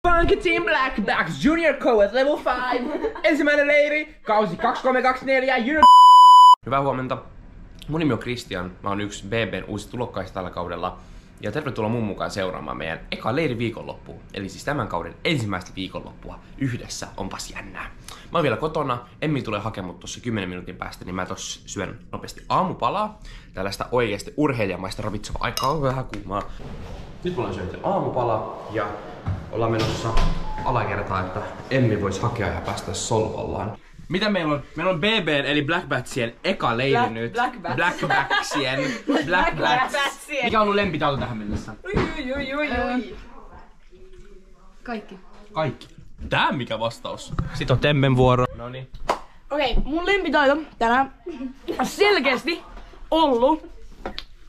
Funky Team Blackbacks Junior Co-ed Level 5. Ensimmäinen leiri, kausi 2324, Junior. Hyvää huomenta. Mun nimi on Christian. Mä oon yksi BBn uusi tulokkaista tällä kaudella. Ja tervetuloa mun mukaan seuraamaan meidän eka leiri viikonloppua. Eli siis tämän kauden ensimmäistä viikonloppua yhdessä. Onpas jännää. Mä oon vielä kotona. Emmi tulee hakemaan tossa 10 minuutin päästä, niin mä tossa syön nopeasti aamupalaa. Tällaista oikeesti urheilijamaista ravitsevaa. Aika on vähän kuumaa. Nyt mulla on syöty aamupala ja ollaan menossa alakertaan, että Emmi vois hakea ja päästä Solvallaan. Mitä meillä on? Meillä on BBn eli Blackbatsien eka leiri nyt. Blackbatsien. Mikä on ollut lempitauto tähän mennessä? Kaikki. Kaikki. Tää mikä vastaus? Sitten on Temmen vuoro. Noniin. Okei, mun lempitaito tänään on selkeästi ollut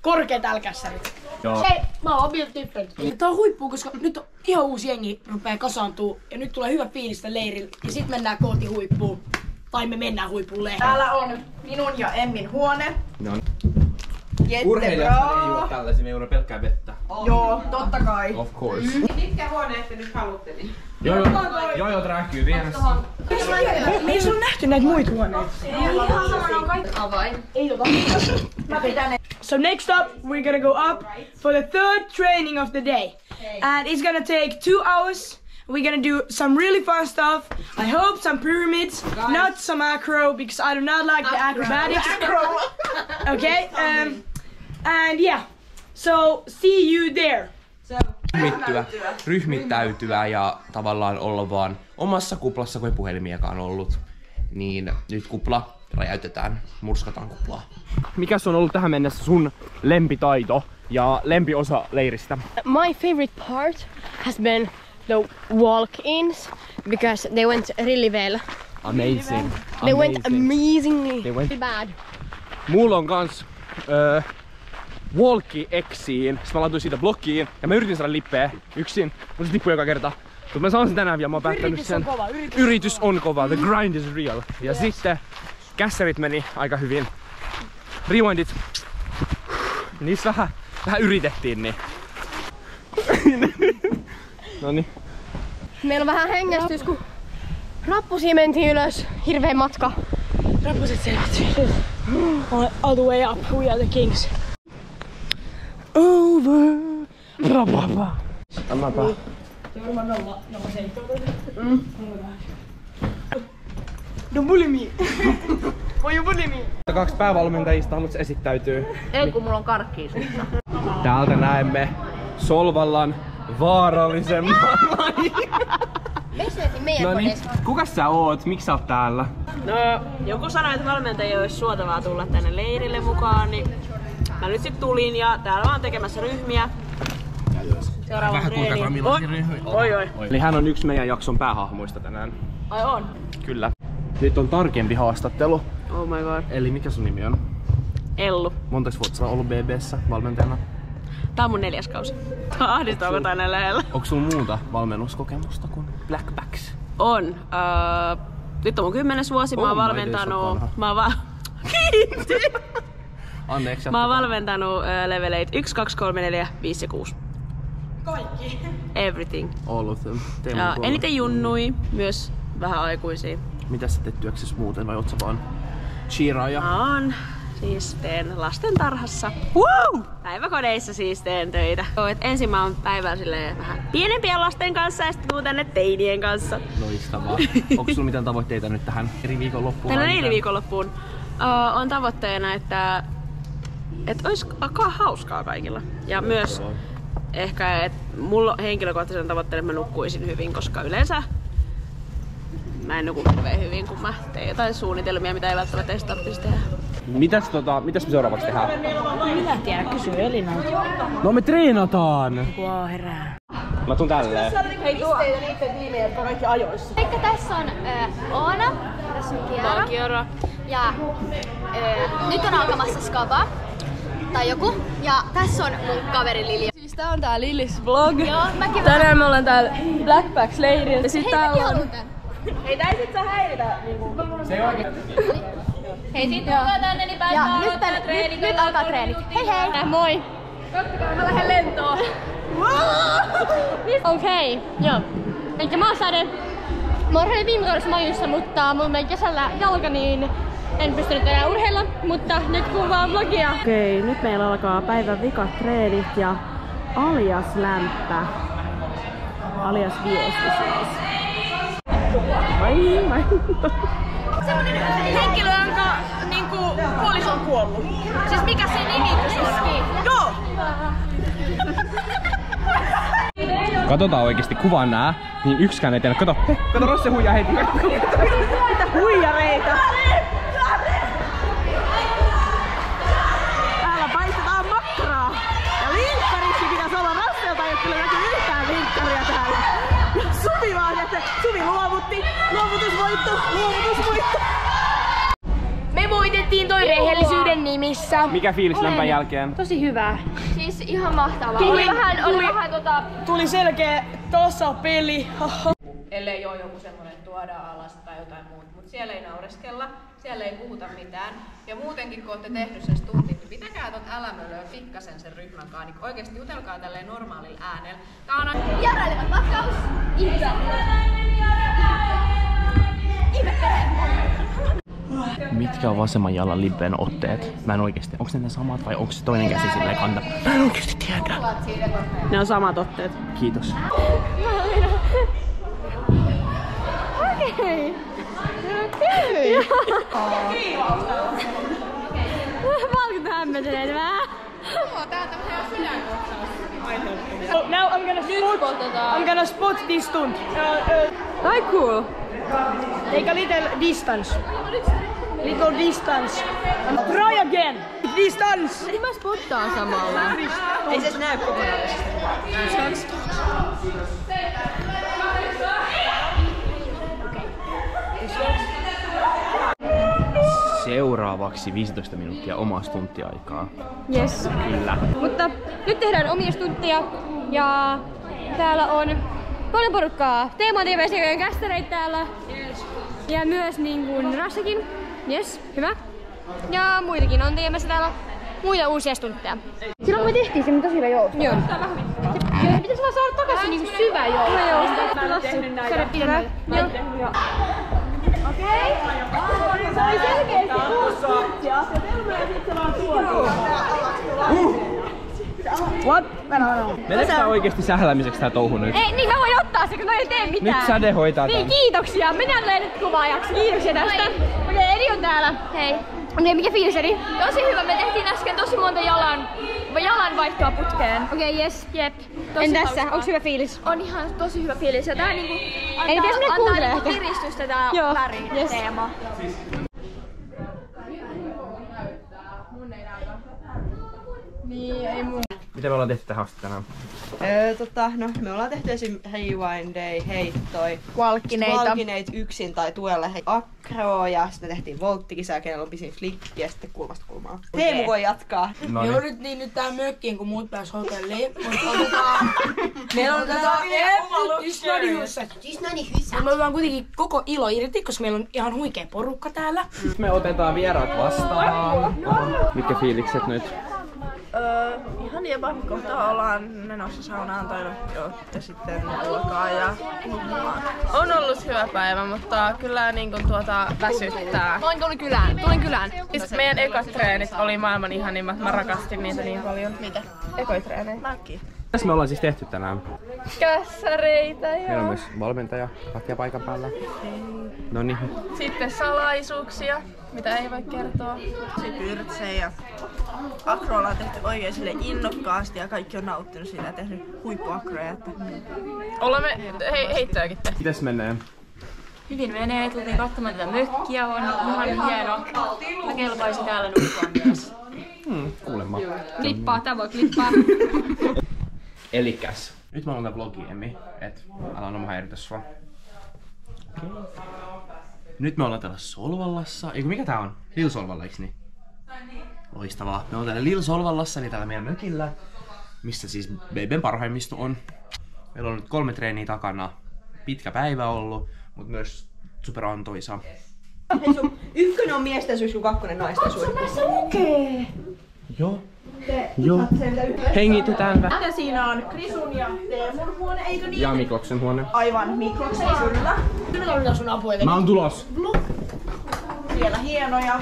korkeat älkässärit. Joo. Hei, mä oon Build Different. Tää on huippua, koska nyt on ihan uusi jengi rupee kasaantuu ja nyt tulee hyvä fiilistä leirillä ja sit mennään kohti huippuun. Tai me mennään huippuun leirille. Täällä on minun ja Emmin huone. No. Urheilijat ei juo tällaisia, me juo pelkkää vettä. Joo, totta kai. Of course. Mitkä huoneet te nyt haluatte? Joo, trähkyy vieressä. Me ei oo nähty näitä muita huoneita. Avain. Ei tota. Mä pidän ne. So next up, we're gonna go up for the third training of the day. And it's gonna take 2 hours. We're gonna do some really fun stuff. I hope some pyramids, not some acro, because I do not like the acrobatics. Okay, and yeah, so see you there. Ryhmittäytyä ja tavallaan olla vaan omassa kuplassa, kun ei puhelimiakaan ollut. Niin nyt kupla räjäytetään, murskataan kuplaa. Mikäs on ollut tähän mennessä sun lempitaito ja lempiosa leiristä? My favorite part has been the walk-ins because they went really well. Amazing. They went amazingly. They went bad. Mulla on kans walkie-exiin, sit mä laitoin siitä blokkiin ja mä yritin saada lippeä yksin, mutta se tippui joka kerta. Mutta mä saan sen tänään vielä, mä oon päättänyt sen. Yritys on kova, the grind is real. Ja sitten kässärit meni aika hyvin. Rewindit, niissä vähän yritettiin niin. Noniin. Meillä on vähän hengästys, kun rappusia mentiin ylös. Hirveä matka. Rappuset selvittiin. All the way up, we are the kings. Over. Tämäpä. Don't bully me. Why you bully me? 2 päävalmentajista haluatko esittäytyy? Ei kun mulla on karkkia suussa. Täältä näemme Solvallan vaarallisemman. No niin, kukas sä oot? Miksi sä oot täällä? No, joku sanoi, että valmentajia olisi suotavaa tulla tänne leirille mukaan, niin mä nyt sit tulin ja täällä vaan tekemässä ryhmiä. Seuraava treeni. Oi. Eli hän on yksi meidän jakson päähahmoista tänään. Ai on? Kyllä. Nyt on tarkempi haastattelu. Oh my god. Eli mikä sun nimi on? Ellu. Montaks vuotta sä oot ollut BB:ssä valmentajana? Tää on mun 4. kausi. Ahdistaako tää näin lähellä? Onko sulla muuta valmennuskokemusta kuin Blackbacks? On. Nyt on mun 10. vuosi. Mä oon valmentanut... Anteeksi. Mä oon valmentanut leveleit 1, 2, 3, 4, 5 ja 6. Kaikki. Everything. All of them. Ja eniten junnui, myös vähän aikuisia. Mitä sä teet työksessä muuten vai oot sä vaan cheeraaja? Siis teen lastentarhassa. Woo! Päiväkodeissa siis teen töitä. Ensin mä oon päivällä silleen vähän pienempien lasten kanssa ja sitten tuun tänne teinien kanssa. Loistavaa. Onko sulla mitään tavoitteita nyt tähän eri viikonloppuun? Tällä eri viikonloppuun on tavoitteena, että olisi hauskaa kaikilla. Ja myös ehkä, että mulla henkilökohtaisen tavoitteena, että mä nukkuisin hyvin, koska yleensä mä en nuku hirveän hyvin, kun mä teen jotain suunnitelmia, mitä ei välttämättä edes tarvitsisi tehdä. Mitäs me seuraavaksi tehdään? Minä tiedä, kysy Elinalta. No me treenataan! Wow, herää. Mä tuun tälleen. Hei, pisteitä niitten tiimiä, jotka on kaikki ajoissa. Vaikka tässä on Oona, tässä on Kiara. Mä oon Kiara. Ja nyt on alkamassa Skaba. Tai joku. Ja tässä on mun kaveri Lili. Siis tää on tää Lilis vlog. Joo, mäkin Tänään me ollaan täällä Blackbacks leirillä. Sit Hei, täällä mäkin on... haluun tän. Ei tää ei sit saa häiritä niinku. Se ei oikein. Hei, sit tullaan tänne, niin päästään aloittaa treenit. Nyt alkaa treenit. Hei hei! Moi! Mä lähden lentoon. Okei, joo. Elikkä maasade. Mä urheilin viime kaudessa Majussa, mutta mulla meni kesällä jalka, niin en pystynyt enää urheilla, mutta nyt kuvaan vlogia. Okei, nyt meillä alkaa päivän vikat treenit ja alias lämpä. Alias viesti siis. Vai. Semmonen henkilö, jonka niinku puoliso on kuollut. Siis mikä se nimitys on? Joo! Katsotaan oikeesti kuvaan nää, niin yksikään ei tiedä. Kato Rosse huijaa heti. Mitä huijareita? Täällä paistetaan makkaraa. Ja linkkariksi pitäisi olla Rosselta, ei oo kyllä näkyy yhtään linkkaria täällä. Ja Suvi vaan, että Suvi luovutti. Luovutusvoitto. Me voitettiin toi rehellisyyden nimissä. Mikä fiilis lämpän jälkeen? Tosi hyvä. Siis ihan mahtavaa. Tuli Vähän Tuli selkeä tasapeli. Ellei ole joku semmonen tuoda alas tai jotain muuta. Mut siellä ei naureskella, siellä ei puhuta mitään. Ja muutenkin kun ootte tehnyt sen stuntin, niin pitäkää tot älämölöä pikkasen sen ryhmän kanssa. Niin oikeesti jutelkaa tälleen normaalilla äänellä. Tää on Vierailevat matkaus. Mitkä on vasemman jalan libbeen otteet? Mä en oikeesti. Onks ne samat vai onks se toinen käsi silleen kanta? Mä en oikeesti tiedä. Ne on samat otteet. Kiitos. Okei. Mä oon hämmentyneet vähän. So now I'm gonna spot this stunt. Ai cool. Take a little distance. Little distance. Try again. Distance. Mä spottaan samalla. Ei se näy kokonaisesti. Seuraavaksi 15 minuuttia omaa stunttiaikaa. Yes. Kyllä. Mutta nyt tehdään omia stuntteja ja täällä on paljon porukkaa. Teemo on TV:n kästäreitä täällä. Yes. Ja myös niin kuin Rassakin. Yes, hyvä. Ja muitakin on tekemässä täällä muita uusia stuntteja. Silloin kun me tehtiin se, tosi hyvä joutu. Joo. Ja pitäis vaan saada takaisin niinku syvä joutu. Hyvä joutu. Joo. Okei. Se oli selkeesti 6 stunttia. Ja Telma ja sit se vaan tuotiin. What? Meneekö tää oikeesti sähläämiseksi tää touhu nyt? Ei, niin mä voin ottaa se, kun toi ei tee mitään. Nyt Säde hoitaa tän. Niin, kiitoksia. Mennään nyt kuvaajaksi. Kiitoksia tästä. Okei, Edi on täällä. Hei. Okei, mikä fiilis, Edi? Tosi hyvä. Me tehtiin äsken tosi monta jalanvaihtoa putkeen. Okei, jes. Jep. En tässä. Onks hyvä fiilis? On ihan tosi hyvä fiilis. Ja tää niinku antaa niinku piristystä tää väriteema. Mitä me ollaan tehty tähän asti tänään? No, me ollaan tehty esim. Rewind Day, heittoi, Walkineita yksin tai tuella akroa ja sitten me tehtiin volttikisaa, kenellä on pisin flikki ja sitten kulmasta kulmaa. Teemu voi jatkaa. No Me niin. jouduttiin nyt tää mökkiin, kun muut pääs hotelliin. Meillä on tätä Disneyhyssä. Mutta me otetaan kuitenkin koko ilo irti, koska meillä on ihan huikea porukka täällä. Nyt me otetaan vieraat vastaan. Mitkä fiilikset nyt? Ihan jepa, kohta ollaan menossa saunaan tai ja sitten ruokaa ja nukkumaan. On ollut hyvä päivä, mutta kyllä niin kuin väsyttää. Tulin kylään. Siis meidän ekat treenit oli maailman ihanimmat, mä rakastin niitä niin paljon. Mitä? Ekoitreenejä. Mäkin. Tässä me ollaan siis tehty tänään. Kässäreitä Meillä on ja myös valmentaja Katja paikan päällä. Noniin. sitten salaisuuksia, mitä ei voi kertoa. Pyrtsejä ja akroilla on tehty oikein sille innokkaasti ja kaikki on nauttinut siitä ja tehnyt huippuakroja. Ollaan me heittojakin tehty. Mites menee? Hyvin menee, tultiin katsomaan tätä mökkiä, on ihan hieno. Mä kelpaisin täällä nukkua myös. Kuulemma. Klippaa, tää voi klippaa. Elikäs. Nyt mä aloitan vlogi, Emmi. Et älä anna mä häiritä sua. Okay. Nyt me ollaan täällä Solvallassa. Eiku mikä tää on? Lil Solvalla, eiks niin? Loistavaa. Me ollaan täällä Lil Solvallassa, eli täällä meidän mökillä. Missä siis BBn parhaimmisto on. Meillä on nyt 3 treeniä takana. Pitkä päivä ollut, mut myös super antoisa. Ykkönen on miesten suihku, 2 naisten suihku. Joo. Joo. Hengitetään vähän. Ja siinä on Krisun ja Teemun huone, eikö niin? Ja Mikloksen huone. Aivan, Mikloksen kyllä. Mä oon tulos. Vielä hienoja.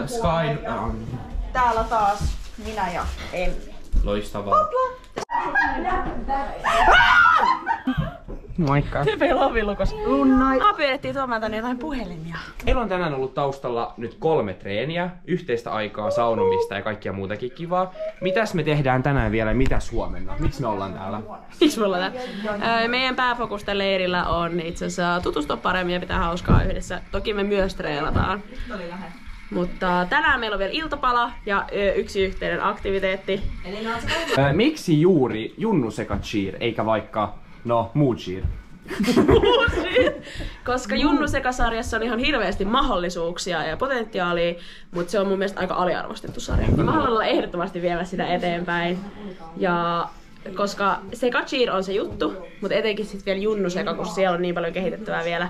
Sky. Täällä taas minä ja Emmi. Loistavaa. Moikka. Meillä on villukas. Lunnai. Pyydettiin tuomaan tänne jotain puhelimia. Meillä on tänään ollut taustalla nyt 3 treeniä, yhteistä aikaa, saunomista ja kaikkia muutakin kivaa. Mitäs me tehdään tänään vielä, mitäs huomenna? Miksi me ollaan täällä? Miksi me ollaan täällä? Meidän pääfokus tällä leirillä on itse asiassa tutustua paremmin ja pitää hauskaa yhdessä. Toki me myös treenataan. Mutta tänään meillä on vielä iltapala ja yksi yhteinen aktiviteetti. Miksi juuri Junnu Seka Cheer, eikä vaikka, no, muu cheer? Koska Junnu Seka-sarjassa on ihan hirveästi mahdollisuuksia ja potentiaalia, mutta se on mun mielestä aika aliarvostettu sarja. Mä haluan olla ehdottomasti viemässä sitä eteenpäin. Ja koska Seka Cheer on se juttu, mutta etenkin sitten vielä Junnu Seka, kun siellä on niin paljon kehitettävää vielä.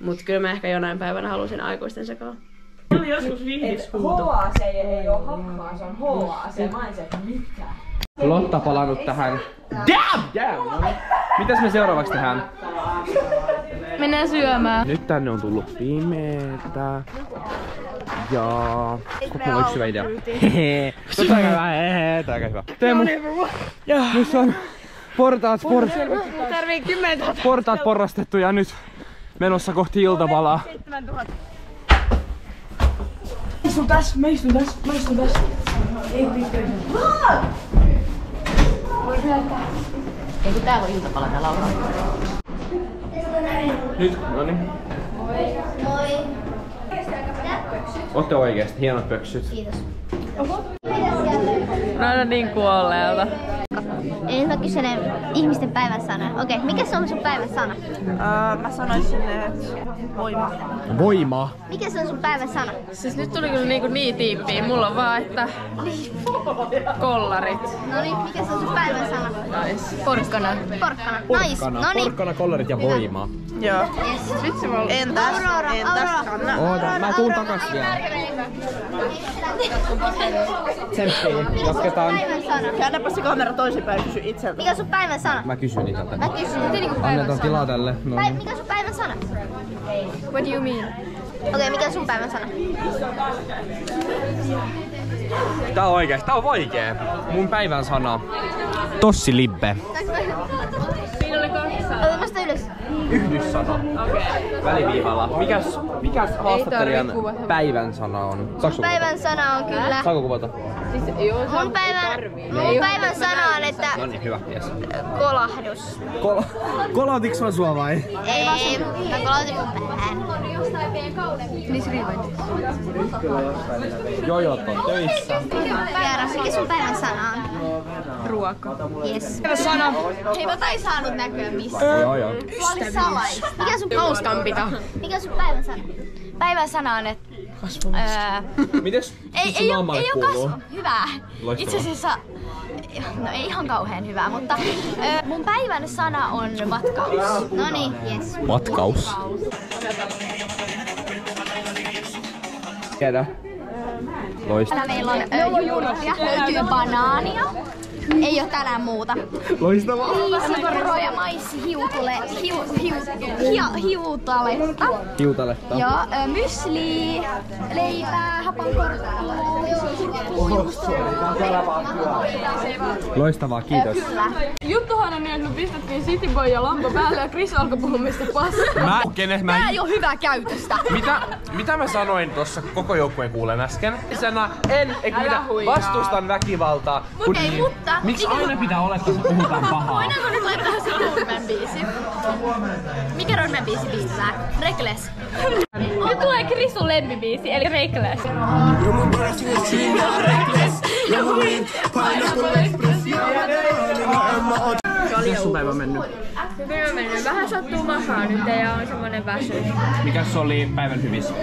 Mutta kyllä mä ehkä jonain päivänä halusin aikuisten sekaa. Oli joskus vihdishuuto. HAC ei oo hakkaa, se on HAC. Mä en se mitään. Lotta palannut tähän. Damn! No niin. Mitäs me seuraavaksi tehdään? Mennään syömään. Nyt tänne on tullut pimeetä. Ja... Mulla on yksi hyvä idea. Hehe. Tää on aika hyvä. Teemu. Nyt on portaat porrastettu ja nyt menossa kohti iltapalaa. Mä istun tässä. Ei pitkään. Eikö täällä ole iltapala täällä on? Nyt, noniin. Moi. Ootte oikeesti, hienot pöksyt. Kiitos. Näytä niin kuolleelta. Eli mä kyselen ihmisten päivän sanan. Okei, mikä se on sun päivän sana? Mä sanoisin, että voima. Voima. Mikä se on sun päivän sana? Siis nyt tuli kyllä niin tiippiä. Mulla on vaan, että kollarit. Noniin, mikä se on sun päivän sana? Nice. Porkkana. Nice. Noniin. Porkkana, kollarit ja voima. Joo. Yes. Vitsi mä Entäs? Oota, mä tuun takas vielä. Tsemppiin, jatketaan. Käännäpä se kamera toisinpäin ja kysy itseltä. Mikä on sun päivän sana? Mä kysyn itseltä. Mä kysyn. Annetaan tilaa tälle. No niin. Mikä on sun päivän sana? What do you mean? Okei, mikä on sun päivän sana? Tää on oikeesti, tää on vaikee. Mun päivän sana. Tossi libbe. Siinä oli 2 sanaa. Ota nosta ylös. Yhdyssana. Väliviivalla. Mikäs haastattelijan päivän sana on? Saanko Päivän sana on kyllä. Saanko kuvata? Mun päivän sana on, että No niin, hyvä, jes. kolahdus. Kolautinko mä sua vai? Ei, mä kolautin mun päähän. Jojot on töissä. Kiara, mikä sun päivän sana on? Ruoka. Yes. Sana. Hei, tota ei saanut näkyä missään. Joo. Tuo oli salaista. Mikä sun päivän sana? Päivän sana on, että... Mites Ei oo kasvu. Hyvää. Itse asiassa... No ei ihan kauhean hyvää, mutta mun päivän sana on vatkaus. Noniin, yes. Vatkaus. Tiedä. Loistavaa. Meillä on jurppia, löytyy banaania. Ei oo tänään muuta. Loistavaa. Riisiporoja, maissi, hiutaletta. Hiutaletta. Joo, mysli, leipää, hapankorppua. Loistavaa, kiitos. Juttuhan on niin, että me pistettiin City Boy ja Lambo päälle ja Chris alkoi puhua mistä paskaa. Tää ei oo hyvää käytöstä. Mitä mä sanoin tuossa koko joukkueen kuulen äsken? Vastustan väkivaltaa. Okei, mutta... Miksi aina pitää olettaa, että puhutaan pahaa? Voidaanko nyt laittaa se Rodman biisi? Mikä Rodman biisi biisää? Reckless. Nyt tulee Krisun lempibiisi, eli Reckless. Mitäs sun päivä on mennyt? Hyvin on mennyt. Vähän sattuu mahaa nyt ja on semmonen väsy. Mikäs oli päivän hyvissä?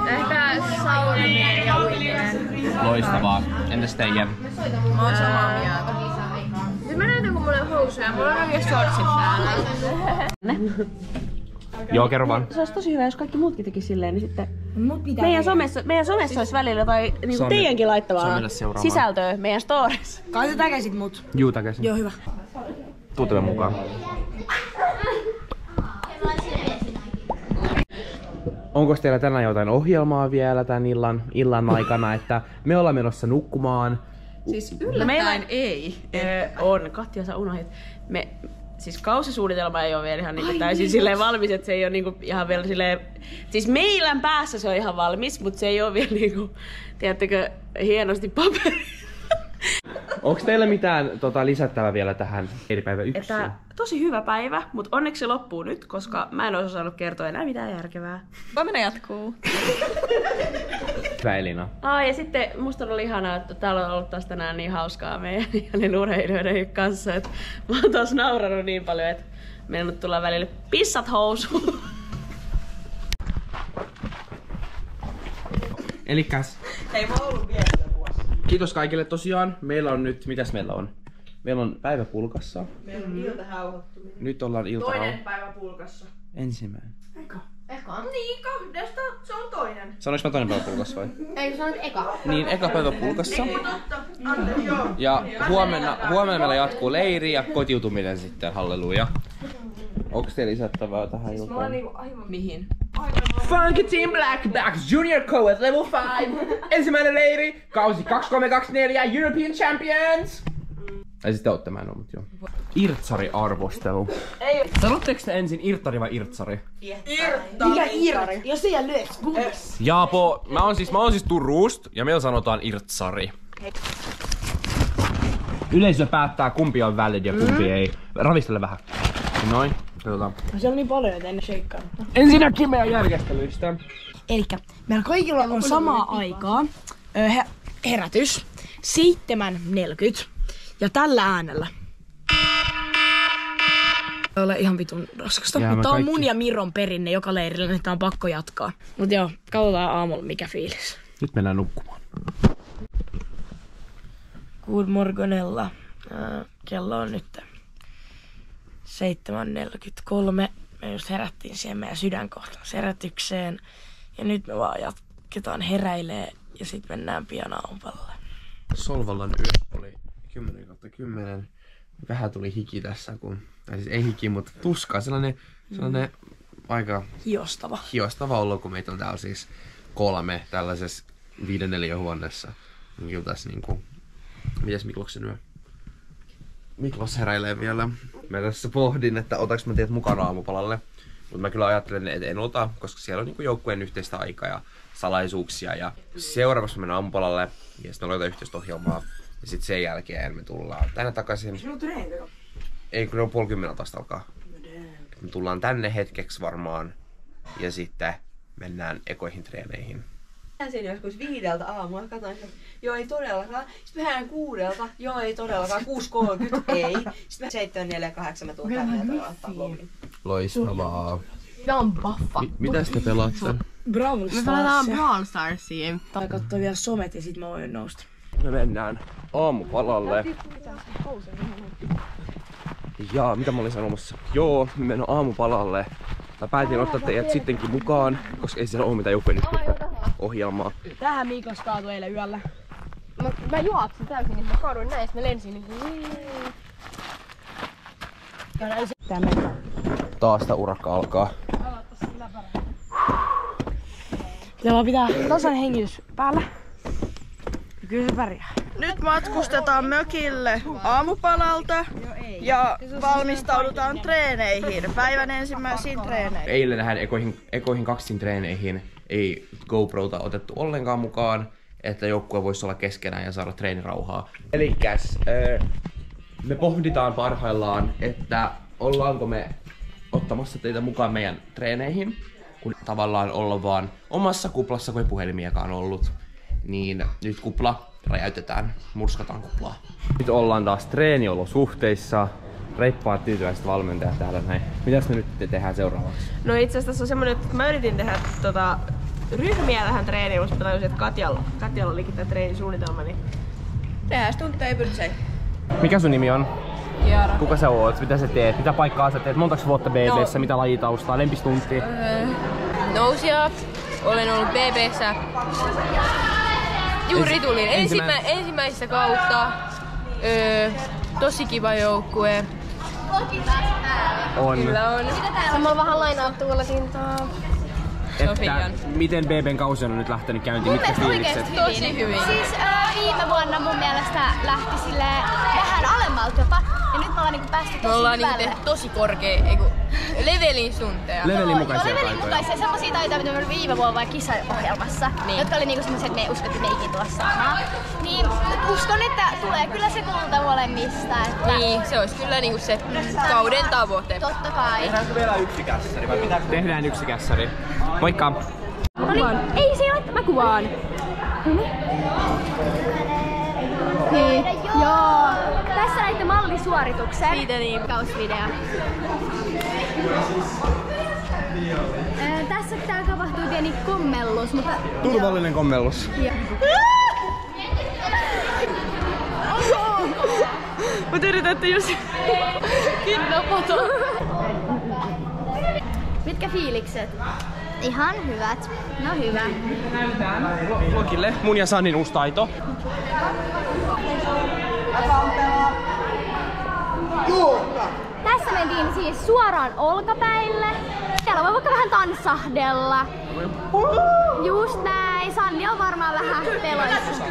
Ehkä saunominen ja uiminen. Loistavaa. Entäs teidän? Mä oon samaa mieltä. Nyt mä näytän kun mulla on housuja. Mulla on oikein shortsit täällä. Joo, kerro vaan. Se olisi tosi hyvä, jos kaikki muutkin tekis silleen, niin sitten meidän somessa olisi välillä jotain niinku teidänkin laittavaa sisältöä meidän stories. Kai täkäsit mut. Juu, täkäsin. Joo, hyvä. Tuutte mukaan. Onko teillä tänään jotain ohjelmaa vielä tän illan aikana, että me ollaan menossa nukkumaan? Siis yllättäen ei. On. Katja, sä unohdit. Siis kausisuunnitelma ei ole vielä ihan niinku täysin silleen valmis, että se ei ole niinku ihan vielä silleen... Siis meidän päässä se on ihan valmis, mutta se ei ole vielä niinku, tiedättekö, hienosti paperi. Onko teillä mitään lisättävää vielä tähän päivä 1? Että tosi hyvä päivä, mutta onneksi se loppuu nyt, koska mä en olisi osannut kertoa enää mitään järkevää. Huomenna jatkuu. Hyvä Elina. Ja sitten musta oli ihanaa, että täällä on ollut taas tänään niin hauskaa meidän urheilijoiden kanssa, että mä oon taas nauranut niin paljon, että meidän nyt tullaan välillä pissat housuun. Elikäs. Ei mä ollut vielä vuosi. Kiitos kaikille tosiaan. Meillä on nyt, mitäs meillä on? Meillä on päivä pulkassa. Meillä on iltahauhoittuminen. Nyt ollaan Toinen päivä pulkassa. Ensimmäinen. Eka. Niin, kahdesta se on toinen. Sanois mä toinen päivä pulkassa vai? Eikö sanoit eka? Niin, eka päivä pulkassa. Totta. Anteeksi, joo. Ja huomenna meillä jatkuu leiri ja kotiutuminen sitten, halleluja. Onks teillä lisättävää tähän iltaan? Mihin? Funky Team Blackbacks Junior Co at level 5. Ensimmäinen leiri, kausi 2324 European Champions. Tai sitten ootte, mä en oo, mut joo. Irtsari-arvostelu. Sanotteko te ensin Irttari vai Irtsari? Mikä Irttari? Jos se jää lyöks buus. Jaapo, mä oon siis Turusta ja meillä sanotaan Irtsari. Yleisö päättää kumpi on valid ja kumpi ei. Ravistele vähän. Noin. Katsotaan. Se on niin paljon, että en shakeaa. Ensinnäkin meidän järjestelyistä. Elikkä meillä kaikilla on samaa aikaa herätys 7:40 ja tällä äänellä. Ei ole ihan vitun raskasta, mutta tää on mun ja Miron perinne joka leirillä, niin tää on pakko jatkaa. Mut joo, katsotaan aamulla mikä fiilis. Nyt mennään nukkumaan. Good morgonella. Kello on nyt 7:43. Me just herättiin siihen meidän sydänkohtausherätykseen. Ja nyt me vaan jatketaan heräilee ja sit mennään pian aamupallalle. Solvallan yö oli 10/10. Vähän tuli hiki tässä, tai siis ei hiki, mutta tuskaa. Sellainen aika hiostava olo, kun meitä on täällä siis 3 tällaisessa 5/4 huoneessa. Niin tässä niinku... Mites Mikloksen yö? Miklos heräilee vielä. Mä tässä pohdin, että otaks mä teet mukana aamupalalle. Mutta mä kyllä ajattelen, että en ota, koska siellä on niinku joukkueen yhteistä aikaa ja salaisuuksia. Ja seuraavaksi mennään aamupalalle ja sitten on yhteistä ohjelmaa. Ja sitten sen jälkeen me tullaan tänne takaisin. Sinun treenit? Ei, kun ne on 9:30 taas alkaa. Me tullaan tänne hetkeksi varmaan. Ja sitten mennään ekoihin treeneihin. Siinä joskus 5 aamulla, katsoin, että joo ei todellakaan. Sitten vähän 6, joo ei todellakaan, 6:30 ei. Sitten 7:48 me tuun tänne ja ottaa lomin. Loistavaa. Tämä on baffa. Mitäs te pelaatte? Brawl Stars. Me pelataan Brawl Starsia. Tai kattoo vielä somet ja sit mä voin nousta. Me mennään aamupalalle. Ja mitä mä olin sanomassa? Joo, me mennään aamupalalle. Mä päätin ottaa teidät sittenkin mukaan, koska ei siellä ole mitään joukkojen yhteistä ohjelmaa. Tähän Mikos kaatui eilen yöllä. Mä juoksin täysin, niin mä kaaduin näistä, mä lensin niin kuin... Taas tää urakka alkaa. Pitää vaan pitää tasainen hengitys päällä. Ja kyllä se pärjää. Nyt matkustetaan mökille aamupalalta ja valmistaudutaan treeneihin. Päivän ensimmäisiin treeneihin. Eilen nähdään ekoihin 2 treeneihin. Ei GoProta otettu ollenkaan mukaan, että joukkue voisi olla keskenään ja saada treenirauhaa. Elikkäs, me pohditaan parhaillaan, että ollaanko me ottamassa teitä mukaan meidän treeneihin, kun tavallaan olla vaan omassa kuplassa, kun ei puhelimiakaan ollut. Niin nyt kupla räjäytetään, murskataan kuplaa. Nyt ollaan taas treeniolosuhteissa. Reippaat tyytyväiset valmentajat täällä näin. Mitäs me nyt tehdään seuraavaksi? No itse asiassa tässä on semmonen, että mä yritin tehdä ryhmiä tähän treeniin, mutta mä tajusin, että Katjalla olikin tää treenisuunnitelma, niin tehdään tunteja ei pyrtsei. Mikä sun nimi on? Kiara. Kuka sä oot? Mitä sä teet? Mitä paikkaa sä teet? Montaks vuotta BB:ssä? Mitä lajitaustaa? Lempistuntia? Nousija. Olen ollut BB:ssä. Juuri tulin ensimmäistä kautta. Tosi kiva joukkue. On. Kyllä on. Samalla vähän lainaa tuolla tintaa. Miten BB:n kausi on nyt lähtenyt käyntiin? Mitkä fiilikset? Tosi hyvin. Siis viime vuonna mun mielestä lähti silleen vähän alemmalta jopa. Ja nyt me ollaan niinku päästy tosi Me ollaan niinku hyvälle. tehty tosi levelin suunteja. Levelin mukaisia levelin taitoja. mukaisia semmosia taitoja, mitä me oli viime vuonna vaikka kisaohjelmassa. Niin. Jotka oli niinku semmosia, että me ei usko, että me ikin tulla saamaan. Niin uskon, että tulee kyllä se kulta molemmista. Että... Niin, se olisi kyllä niinku se kauden tavoite. Totta kai. Tehdäänkö vielä yksi kässäri vai pitääkö? Tehdään yksi kässäri. Moikka! Noniin, ei se ole, mä kuvaan. Niin, joo. Tässä näitte mallisuorituksen. Siitä niin. Kausvideo. Tässä tää tapahtuu pieni kommellus, mutta... Turvallinen kommellus. Joo. Mut yritätte just kidnapata. Mitkä fiilikset? Ihan hyvät. No hyvä. Vlogille mun ja Sannin uusi taito. Tässä mentiin siis suoraan olkapäille. Täällä voi vaikka vähän tanssahdella. Just näin. Sanni on varmaan vähän peloissa.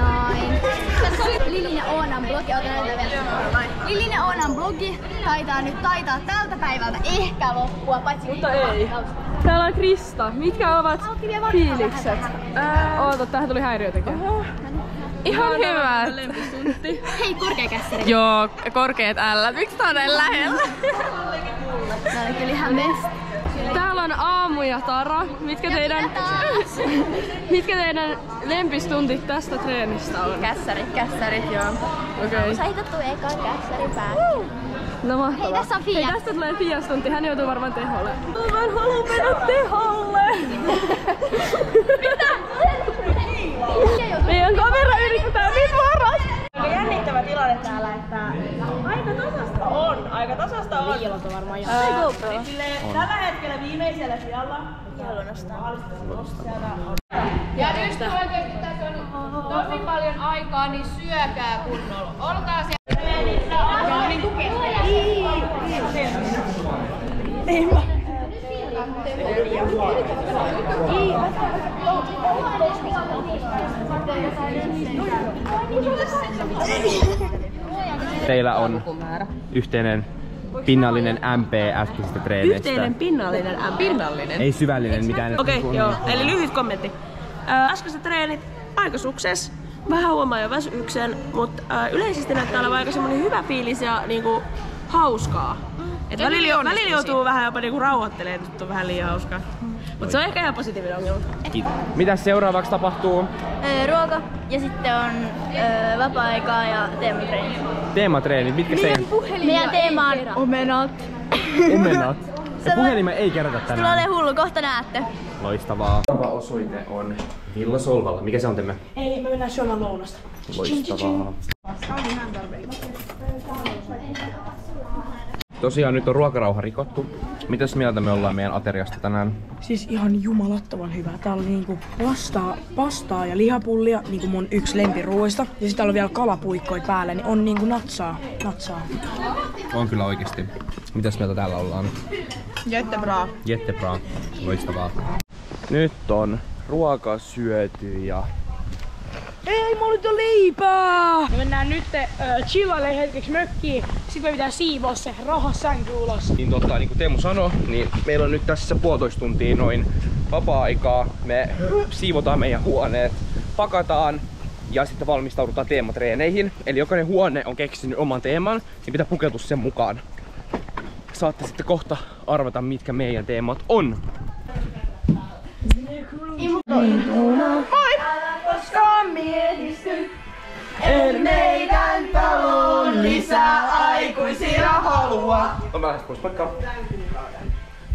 Noin. Tässä on Lilinen Oonan blogi. Lilinen Oonan blogi taitaa nyt tältä päivältä ehkä loppua, paitsi Mutta ei. Täällä on Krista. Mitkä ovat fiilikset? Oota, tähän tuli häiriötekijä. Ihan hyvät. Lempistunti. Hei, korkea kässäri. Joo, korkeat ällät. Miksi tää on näin lähellä? Tää oli kyllä ihan best. Täällä on Aamu ja Tara. Mitkä teidän lempistuntit tästä treenistä on? Kässärit, joo. Okei. Saitettu ekan kässärin päälle. No mahtavaa. Hei, tässä on Fia. Hei, tästä tulee Fias tunti. Hän joutuu varmaan teholle. Mä haluan mennä teholle. Meidän kamera yrittää nyt varas. Aika jännittävä tilanne täällä, että aika tasasta on. Viilot on varmaan Tällä hetkellä viimeisellä sijalla. Ja nyt kun oikeesti tässä on tosi paljon aikaa, niin syökää kunnolla. Olkaa siellä. Teillä on yhteinen pinnallinen MP äskeisestä treeneistä. Yhteinen pinnallinen MP. Pinnallinen? Ei syvällinen mitään. Okei, joo. Eli lyhyt kommentti. Äskeiset treenit, aika sukses. Vähän huomaa jo väsymyksen, mutta yleisesti näyttää olevan aika semmonen hyvä fiilis ja niinku hauskaa. Et välillä joutuu vähän jopa niinku rauhoittelemaan, että on vähän liian hauskaa. Mutta se on ehkä ihan positiivinen ongelma. Kiitos. Mitäs seuraavaksi tapahtuu? Ruoka ja sitten on vapaa-aikaa ja teematreenit. Teematreenit, mitkä teidän? Meidän teema on omenat. Omenat. Ja puhelimeen ei kerrota Tulee tänään. olemaan hullu, kohta näette. Loistavaa. Seuraava osoite on Villa Solvalla. Mikä se on, Temme? Eli me mennään syömään lounasta. Loistavaa. Tosiaan nyt on ruokarauha rikottu. Mitäs mieltä me ollaan meidän ateriasta tänään? Siis ihan jumalattoman hyvä. Täällä on niinku pastaa ja lihapullia, niinku mun yksi lempiruoista. Ja sitten täällä on vielä kalapuikkoja päällä, niin on niinku natsaa. On kyllä oikeesti. Mitäs mieltä täällä ollaan? Jättebra. Jättebra. Loistavaa. Nyt on ruoka syöty ja... Ei, mulla nyt on leipää! Me mennään nyt chillaille hetkeksi mökkiin. Sitten me pitää siivoa se rahasänky ulos. Niin niin kuin Teemu sanoi, niin meillä on nyt tässä 1,5 tuntia noin vapaa-aikaa. Me siivotaan meidän huoneet, pakataan ja sitten valmistaudutaan teematreeneihin. Eli jokainen huone on keksinyt oman teeman, niin pitää pukeutua sen mukaan. Saatte sitten kohta arvata, mitkä meidän teemat on. Koska miehisty, en meidän taloon lisää aikuisia halua. No mä lähden pois, moikka!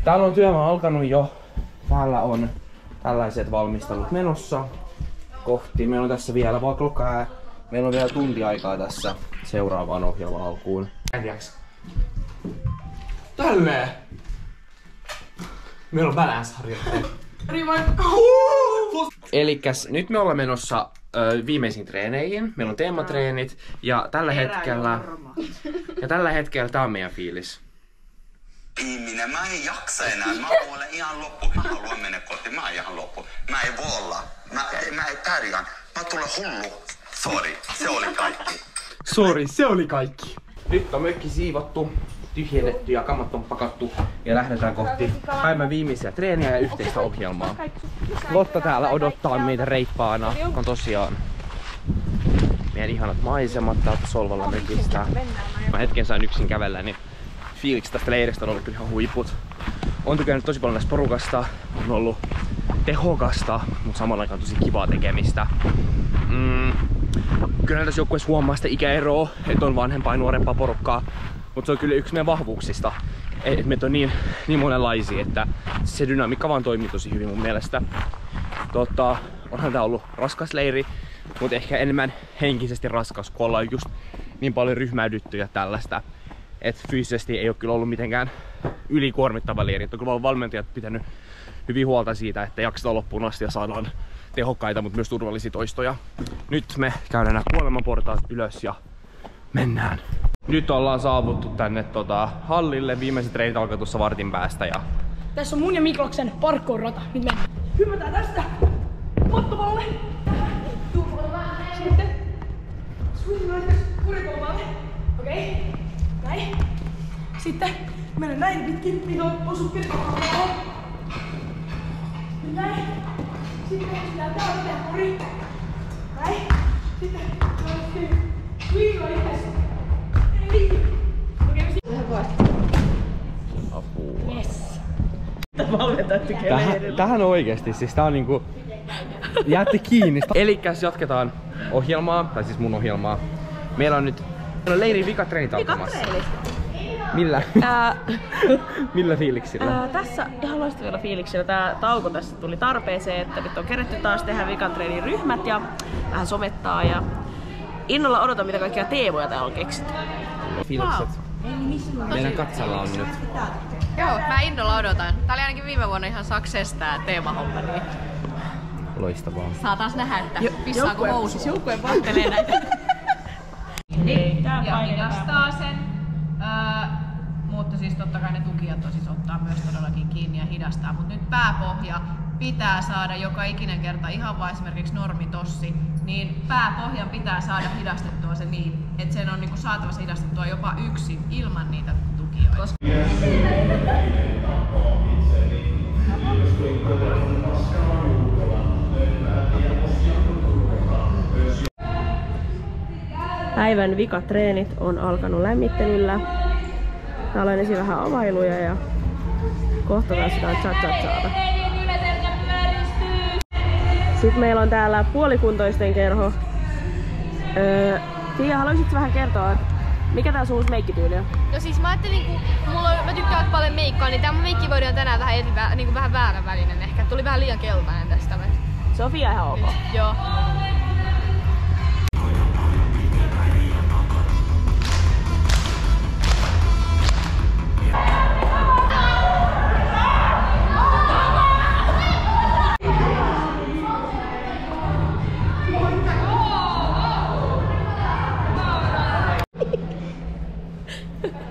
Täällä on työmaa alkanut jo. Täällä on tällaiset valmistelut menossa kohti. Meillä on tässä vielä valkolkaa Meillä on vielä tunti aikaa tässä seuraavaan ohjelman alkuun. Tälleen! Meillä on balance-harjoittelu. Elikkäs nyt me ollaan menossa viimeisiin treeneihin. Meillä on teematreenit ja tällä hetkellä tää on meidän fiilis. Ihminen, mä en jaksa enää. Mä olen ihan loppu. Mä haluan mennä kotiin. Mä oon ihan loppu. Mä ei voi olla. Mä ei pärjää. Mä tulen hullu. Sori, se oli kaikki. Sori, se oli kaikki. Nyt on mökki siivottu, tyhjennetty ja kammat on pakattu ja lähdetään kohti päivän viimeisiä treeniä ja yhteistä ohjelmaa. Lotta täällä odottaa meitä reippaana. On tosiaan meidän ihanat maisemat täältä Solvalla mökistä. Mä hetken sain yksin kävellä, niin fiiliksi tästä leiristä on ollut kyllä ihan huiput. On tykännyt tosi paljon näistä porukasta, on ollut tehokasta, mutta samalla aikaan tosi kivaa tekemistä. Kyllä tässä joukkueessa huomaa sitä ikäeroa, että on vanhempaa ja nuorempaa porukkaa, mutta se on kyllä yksi meidän vahvuuksista, että meitä on niin monenlaisia, että se dynamiikka vaan toimii tosi hyvin mun mielestä. Onhan tää ollut raskas leiri, mutta ehkä enemmän henkisesti raskas, kun ollaan just niin paljon ryhmäydytty ja tällaista. Et fyysisesti ei ole kyllä ollut mitenkään ylikuormittava leiri. On kyllä valmentajat pitänyt hyvin huolta siitä, että jaksetaan loppuun asti ja saadaan tehokkaita, mutta myös turvallisia toistoja. Nyt me käydään nämä kuolemanportaat ylös ja mennään. Nyt ollaan saavuttu tänne hallille. Viimeiset treenit alkaa tuossa vartin päästä. Ja... Tässä on mun ja Mikloksen parkour-rata. Nyt mennään. Hypätään tästä mattovalle. Sitten swingoitas kurikovalle. Okei. Näin. Sitten mennään näin pitkin. Niin osu kurikovalle. Näin. Sitten täällä tehdään kuri. Näin. Sitten swingoitas. Apua. Yes. Tähän oikeesti, siis tää on niinku... Jäätte kiinni. Elikkäs jatketaan ohjelmaa, tai siis mun ohjelmaa. Meillä on nyt leirin vikatreenit alkamassa. Millä? Millä fiiliksillä? Tässä ihan loistavilla fiiliksillä. Tää tauko tässä tuli tarpeeseen, että nyt on keretty taas tehdä vikatreenin ryhmät ja vähän somettaa ja innolla odotan mitä kaikkia teemoja täällä on keksitty. Fiilikset. Meidän katsalla on nyt. Joo, mä innolla odotan. Tää oli ainakin viime vuonna ihan success tää teemahomma, niin loistavaa. saa taas nähdä, että pissaako housu. Joukkue vaihtelee näitä. Ja hidastaa sen. Mutta siis totta kai ne tukijat siis ottaa myös todellakin kiinni ja hidastaa. Mutta nyt pääpohja pitää saada joka ikinen kerta, ihan vaan esimerkiksi normitossi, niin pääpohjan pitää saada hidastettua se niin, että sen on niinku saatava se hidastettua jopa yksin ilman niitä tukijoita. Päivän vikatreenit on alkanut lämmittelyllä. Täällä on ensin vähän availuja ja kohta päästään cha-cha-chaata. Sitten meillä on täällä puolikuntoisten kerho. Tiia, haluaisitko vähän kertoa, mikä tää sun uusi meikkityyli on? No siis mä ajattelin, kun mä tykkään paljon meikkaa, niin tämä meikkivodi on tänään vähän vääränvälinen ehkä. Tuli vähän liian keltainen tästä. Sofia ihan ok. Joo.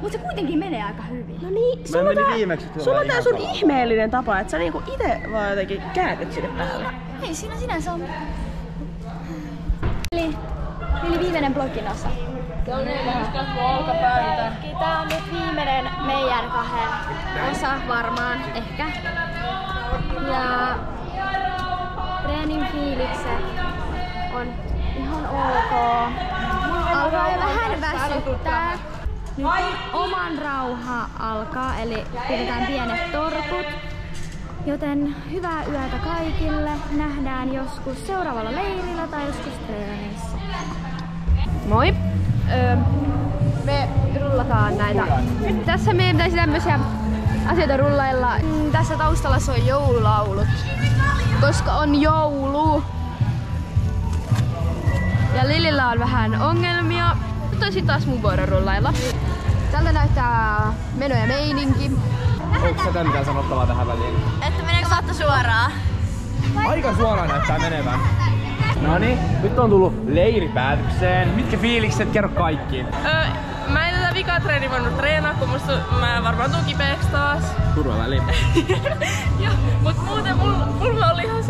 Mutta se kuitenkin menee aika hyvin. No niin, sulla on tää sun ihmeellinen tapa, että sä niinku ite vaan jotenkin käännät sinne päälle. Hei, siinä sinänsä on. Eli viimeinen blogin osa. Se on olkapäitä. Tää on nyt viimeinen meidän kahden osa varmaan, ehkä. Ja treenin fiilikset on ihan ok. Alkaa jo vähän väsyttää. Nyt oman rauha alkaa, eli pidetään pienet torkut. Joten hyvää yötä kaikille. Nähdään joskus seuraavalla leirillä tai joskus treeneissä. Moi! Me rullataan näitä. Tässä meidän pitäisi tämmöisiä asioita rullailla. Tässä taustalla soi joululaulut, koska on joulu. Ja Lilillä on vähän ongelmia. Nyt on sit taas mun vuoro rullailla. Tältä näyttää meno ja meininki. Onko sä mitään sanottavaa tähän väliin? Että meneekö vatta suoraan? Aika suoraan näyttää menevän. Noniin, nyt on tullut leiri päätökseen. Mitkä fiilikset? Kerro kaikki. Mä en tätä vikaa treeniä voinut treenaa, kun mä varmaan tuun kipeäks taas. Turvaväli. Joo, mut muuten mulla oli ihan